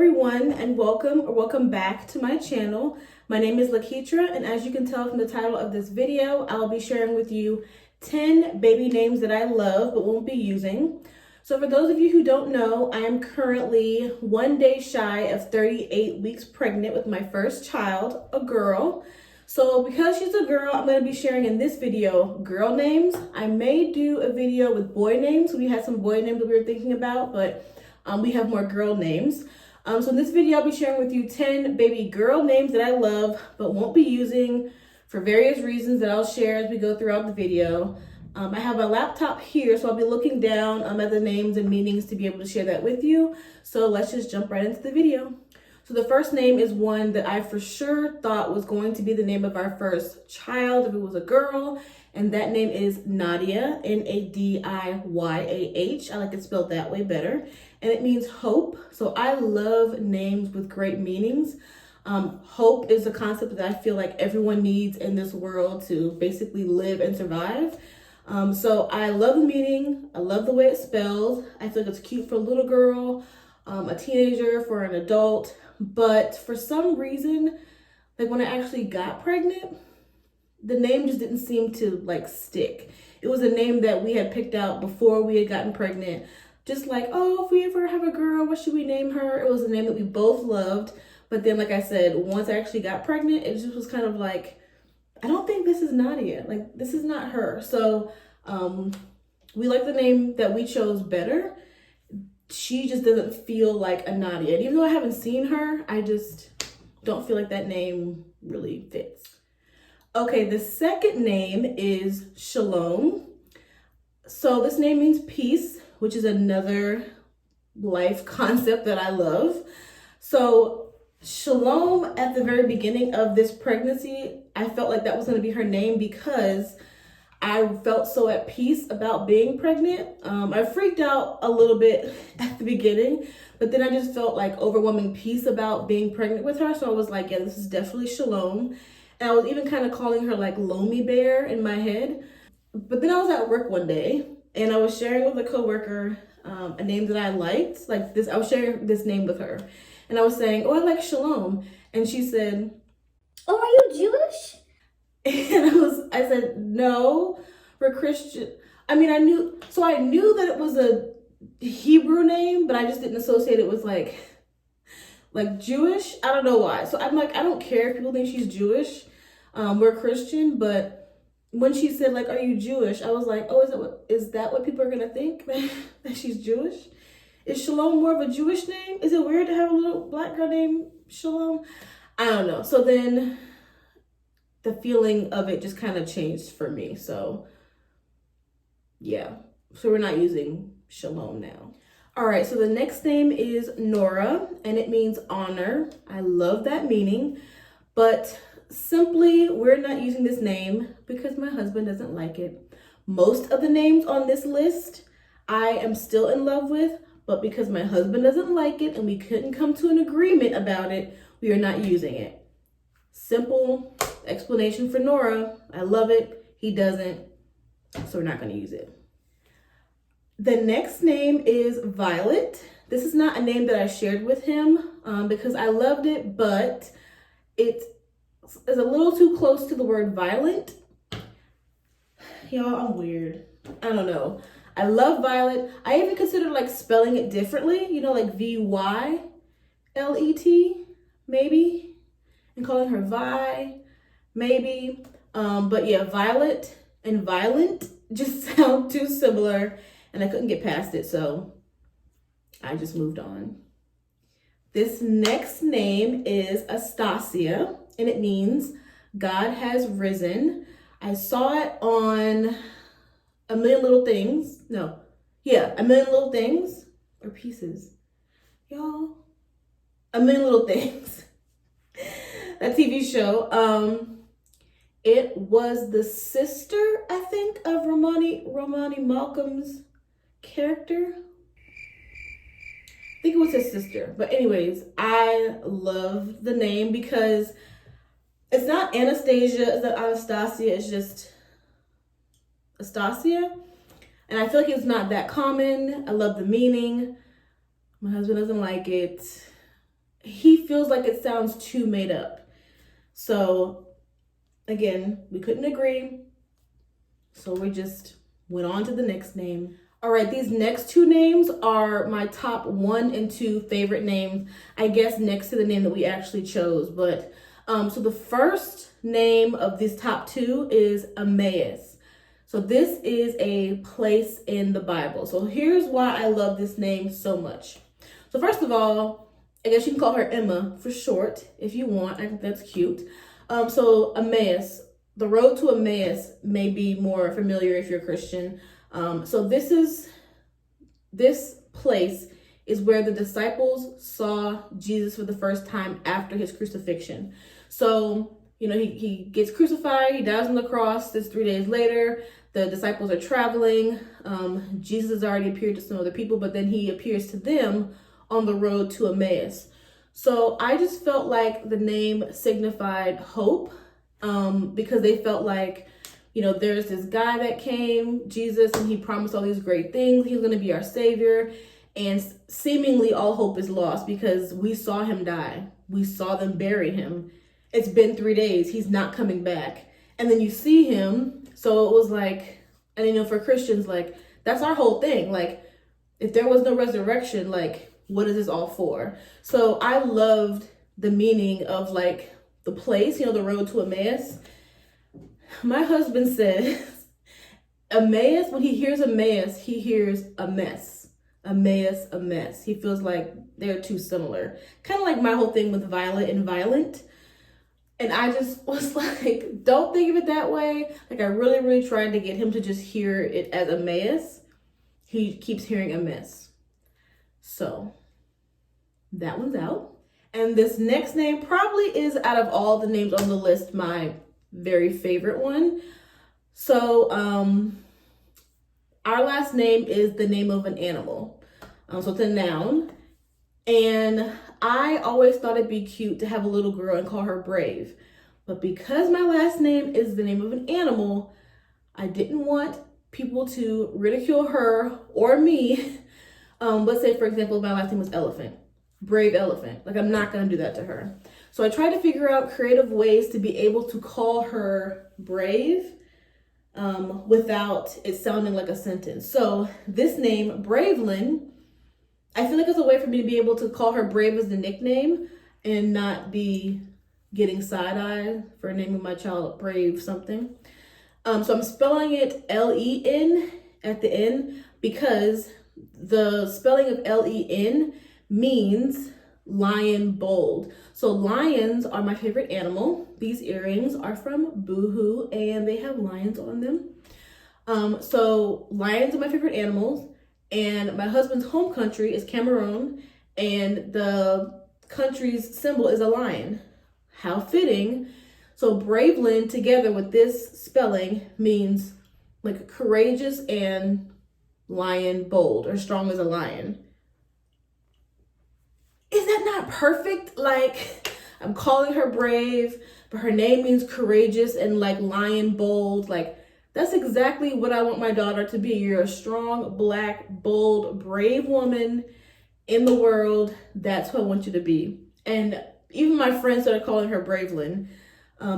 everyone, and welcome back to my channel. My name is Laketra, and as you can tell from the title of this video, I'll be sharing with you 10 baby names that I love but won't be using. So for those of you who don't know, I am currently 1 day shy of 38 weeks pregnant with my first child, a girl. So because she's a girl, I'm going to be sharing in this video girl names. I may do a video with boy names. We had some boy names that we were thinking about, but we have more girl names. So in this video, I'll be sharing with you 10 baby girl names that I love but won't be using for various reasons that I'll share as we go throughout the video. I have my laptop here, so I'll be looking down at the names and meanings to be able to share that with you. So let's just jump right into the video. So the first name is one that I for sure thought was going to be the name of our first child if it was a girl, and that name is Nadia, Nadiyaah. I like it spelled that way better, and it means hope. So I love names with great meanings. Hope is a concept that I feel like everyone needs in this world to basically live and survive. So I love the meaning. I love the way it's spelled. I feel like it's cute for a little girl, a teenager, for an adult. But for some reason, like when I actually got pregnant, the name just didn't seem to like stick. It was a name that we had picked out before we had gotten pregnant. Just like, oh, if we ever have a girl, what should we name her? It was a name that we both loved. But then, like I said, once I actually got pregnant, it just was kind of like, I don't think this is Nadia. Like, this is not her. So we like the name that we chose better. She just doesn't feel like a Nadia. And even though I haven't seen her, I just don't feel like that name really fits. Okay, the second name is Shalom. So this name means peace, which is another life concept that I love. So Shalom, at the very beginning of this pregnancy, I felt like that was going to be her name because I felt so at peace about being pregnant. I freaked out a little bit at the beginning, but then I just felt like overwhelming peace about being pregnant with her. So I was like, yeah, this is definitely Shalom. And I was even kind of calling her like Lomi Bear in my head. But then I was at work one day and I was sharing with a coworker a name that I liked. Like this, I was sharing this name with her. And I was saying, oh, I like Shalom. And she said, oh, are you Jewish? And I said, no, we're Christian. I mean, I knew that it was a Hebrew name, but I just didn't associate it with like Jewish. I don't know why. So I'm like, I don't care if people think she's Jewish. We're Christian, but when she said like, are you Jewish? I was like, oh, is that what people are gonna think that she's Jewish? Is Shalom more of a Jewish name? Is it weird to have a little black girl named Shalom? I don't know. So then the feeling of it just kind of changed for me. So yeah, so we're not using Shalom now. All right, so the next name is Nora, and it means honor. I love that meaning, but simply we're not using this name because my husband doesn't like it. Most of the names on this list I am still in love with, but because my husband doesn't like it and we couldn't come to an agreement about it, we are not using it. Simple explanation for Nora. I love it. He doesn't, so we're not going to use it. The next name is Violet. This is not a name that I shared with him because I loved it, but it is a little too close to the word violent. Y'all, I'm weird. I don't know. I love Violet. I even considered like spelling it differently, like Vylet, maybe, and calling her Vi, maybe. But yeah, Violet and Violent just sound too similar and I couldn't get past it, so I just moved on. This next name is Anastasia, and it means God has risen. I saw it on A Million Little Things. A Million Little Things or Pieces. Y'all, A Million Little Things. That TV show. It was the sister, I think, of Romani Malcolm's character. I think it was his sister. But anyways, I love the name because it's not Anastasia, it's not Anastasia, it's just Anastasia. And I feel like it's not that common. I love the meaning. My husband doesn't like it. he feels like it sounds too made up. So again, we couldn't agree. So we just went on to the next name. All right, these next two names are my top 1 and 2 favorite names, I guess next to the name that we actually chose. But so the first name of these top 2 is Emmaus. So this is a place in the Bible. So here's why I love this name so much. So first of all, I guess you can call her Emma for short if you want. I think that's cute. So Emmaus, the road to Emmaus may be more familiar if you're a Christian. So this place is where the disciples saw Jesus for the first time after his crucifixion. So, you know, he gets crucified, he dies on the cross. It's 3 days later. The disciples are traveling. Jesus has already appeared to some other people, but then he appears to them on the road to Emmaus. So I just felt like the name signified hope, because they felt like, you know, there's this guy that came, Jesus, and he promised all these great things. He's going to be our savior. And seemingly all hope is lost because we saw him die. We saw them bury him. It's been 3 days. He's not coming back. And then you see him. So it was like, and you know, for Christians, like, that's our whole thing. Like, if there was no resurrection, like, what is this all for? So I loved the meaning of like the place, you know, the road to Emmaus. My husband says Emmaus, when he hears Emmaus, he hears a mess. Emmaus, a mess. He feels like they're too similar. Kind of like my whole thing with violet and violent. And I just was like, don't think of it that way. Like, I really, really tried to get him to just hear it as Emmaus. He keeps hearing a mess. So that one's out. And this next name probably is, out of all the names on the list, my very favorite one. So our last name is the name of an animal. So it's a noun. And I always thought it'd be cute to have a little girl and call her Brave. But because my last name is the name of an animal, I didn't want people to ridicule her or me. Let's say, for example, my last name was Elephant. Brave Elephant. Like, I'm not going to do that to her. So I tried to figure out creative ways to be able to call her Brave without it sounding like a sentence. So this name, Bravelyn, I feel like it's a way for me to be able to call her Brave as the nickname and not be getting side-eyed for naming my child Brave something. So I'm spelling it L-E-N at the end because the spelling of L-E-N means lion bold. So lions are my favorite animal. These earrings are from Boohoo and they have lions on them. So lions are my favorite animals. And my husband's home country is Cameroon, and the country's symbol is a lion. How fitting. So Bravelyn together with this spelling means like courageous and lion bold, or strong as a lion. Is that not perfect? Like, I'm calling her Brave, but her name means courageous and like lion bold. Like, that's exactly what I want my daughter to be. You're a strong, black, bold, brave woman in the world. That's who I want you to be. And even my friends started calling her Bravelyn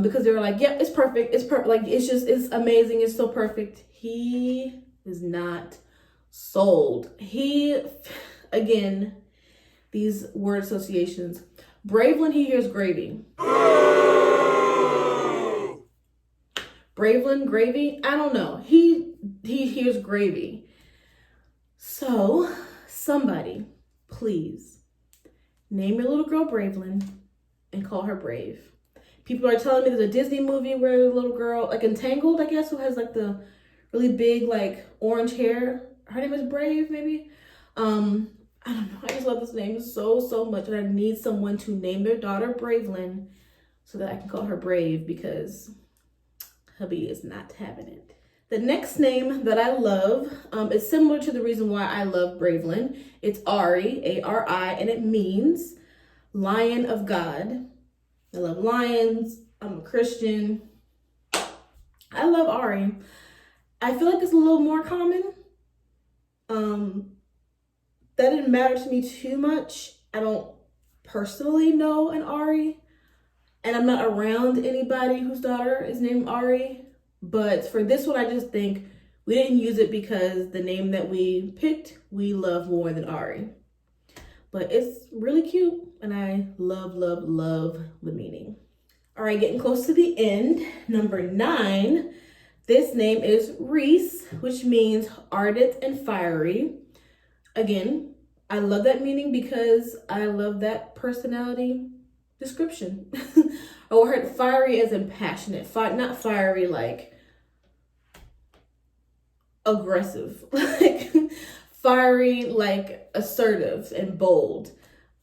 because they were like, yep, it's perfect. It's perfect. Like, it's amazing. It's so perfect. He is not sold. Again, these word associations. Bravelyn, he hears gravy. Bravelyn, gravy? I don't know. He hears gravy. So, somebody, please, name your little girl Bravelyn and call her Brave. People are telling me there's a Disney movie where a little girl, like Entangled, I guess, who has like the really big, like orange hair. Her name is Brave, maybe. I don't know. I just love this name so much. And I need someone to name their daughter Bravelyn so that I can call her Brave because hubby is not having it. The next name that I love is similar to the reason why I love Bravelyn. It's Ari, A-R-I, and it means Lion of God. I love lions. I'm a Christian. I love Ari. I feel like it's a little more common. That didn't matter to me too much. I don't personally know an Ari, and I'm not around anybody whose daughter is named Ari. But for this one, I just think we didn't use it because the name that we picked, we love more than Ari. But it's really cute, and I love, love, love the meaning. All right, getting close to the end. Number 9, this name is Reese, which means ardent and fiery. Again, I love that meaning because I love that personality description. I heard fiery as in passionate, not fiery like aggressive, like fiery like assertive and bold.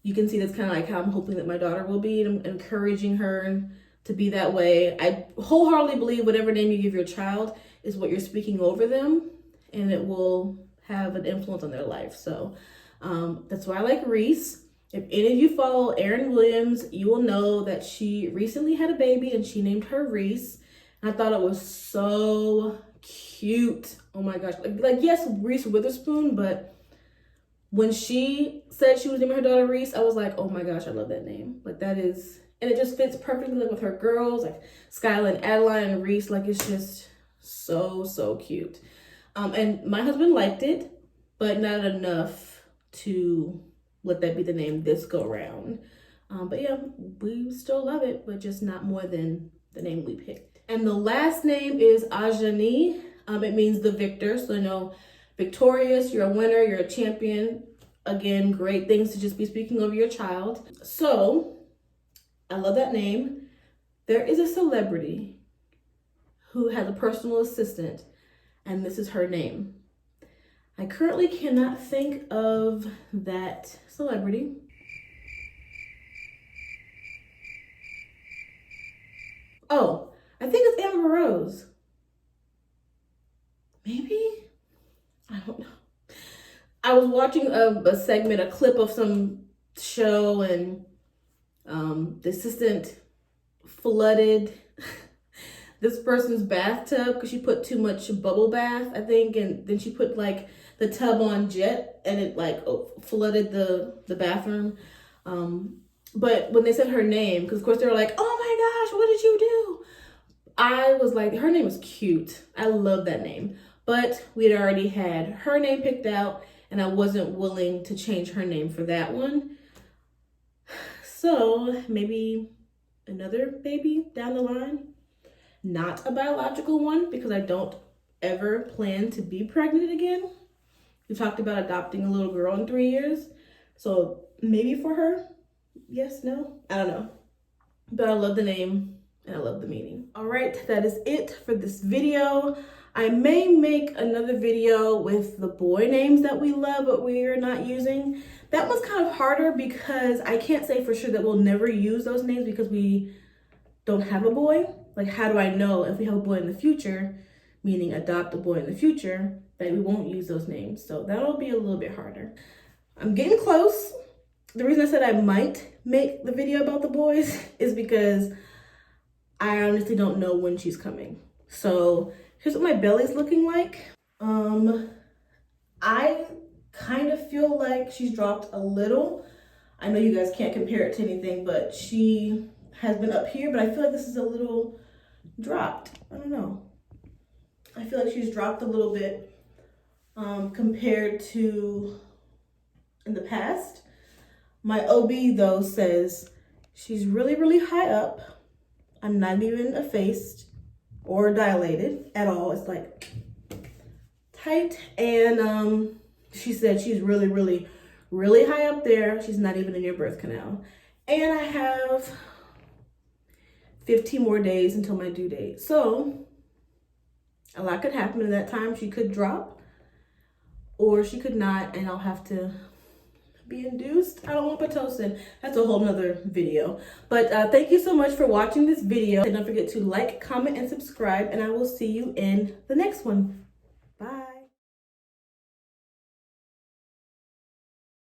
You can see that's kind of like how I'm hoping that my daughter will be, and I'm encouraging her to be that way. I wholeheartedly believe whatever name you give your child is what you're speaking over them, and it will have an influence on their life. So that's why I like Reese. If any of you follow Erin Williams, you will know that she recently had a baby and she named her Reese. And I thought it was so cute. Oh my gosh. Like yes, Reese Witherspoon, but when she said she was naming her daughter Reese, I was like, oh my gosh, I love that name. Like that is, and it just fits perfectly like with her girls, like Skylar and Adeline and Reese. Like it's just so, so cute. And my husband liked it, but not enough to let that be the name this go around. But yeah, we still love it, but just not more than the name we picked. And the last name is Ajani. It means the victor. So victorious, you're a winner, you're a champion. Again, great things to just be speaking over your child. So I love that name. There is a celebrity who has a personal assistant, and this is her name. I currently cannot think of that celebrity. Oh, I think it's Amber Rose. Maybe? I don't know. I was watching a clip of some show, and the assistant flooded this person's bathtub because she put too much bubble bath, I think, and then she put like the tub on jet, and it like flooded the bathroom. But when they said her name, because of course they were like, oh my gosh, what did you do? I was like, her name is cute. I love that name. But we had already had her name picked out, and I wasn't willing to change her name for that one. So maybe another baby down the line. Not a biological one, because I don't ever plan to be pregnant again. We talked about adopting a little girl in 3 years. So maybe for her, yes, no, I don't know. But I love the name and I love the meaning. All right, that is it for this video. I may make another video with the boy names that we love but we are not using. That one's kind of harder because I can't say for sure that we'll never use those names because we don't have a boy. Like, how do I know if we have a boy in the future, meaning adopt a boy in the future, that we won't use those names? So that'll be a little bit harder. I'm getting close. The reason I said I might make the video about the boys is because I honestly don't know when she's coming. So here's what my belly's looking like. I kind of feel like she's dropped a little. I know you guys can't compare it to anything, but she has been up here, but I feel like this is a little dropped. I don't know. I feel like she's dropped a little bit compared to in the past. My OB though says she's really, really high up. I'm not even effaced or dilated at all. It's like tight. And she said she's really, really, really high up there. She's not even in your birth canal. And I have 15 more days until my due date. So a lot could happen in that time. She could drop or she could not, and I'll have to be induced. I don't want Pitocin. That's a whole nother video. But thank you so much for watching this video. And don't forget to like, comment, and subscribe, and I will see you in the next one. Bye.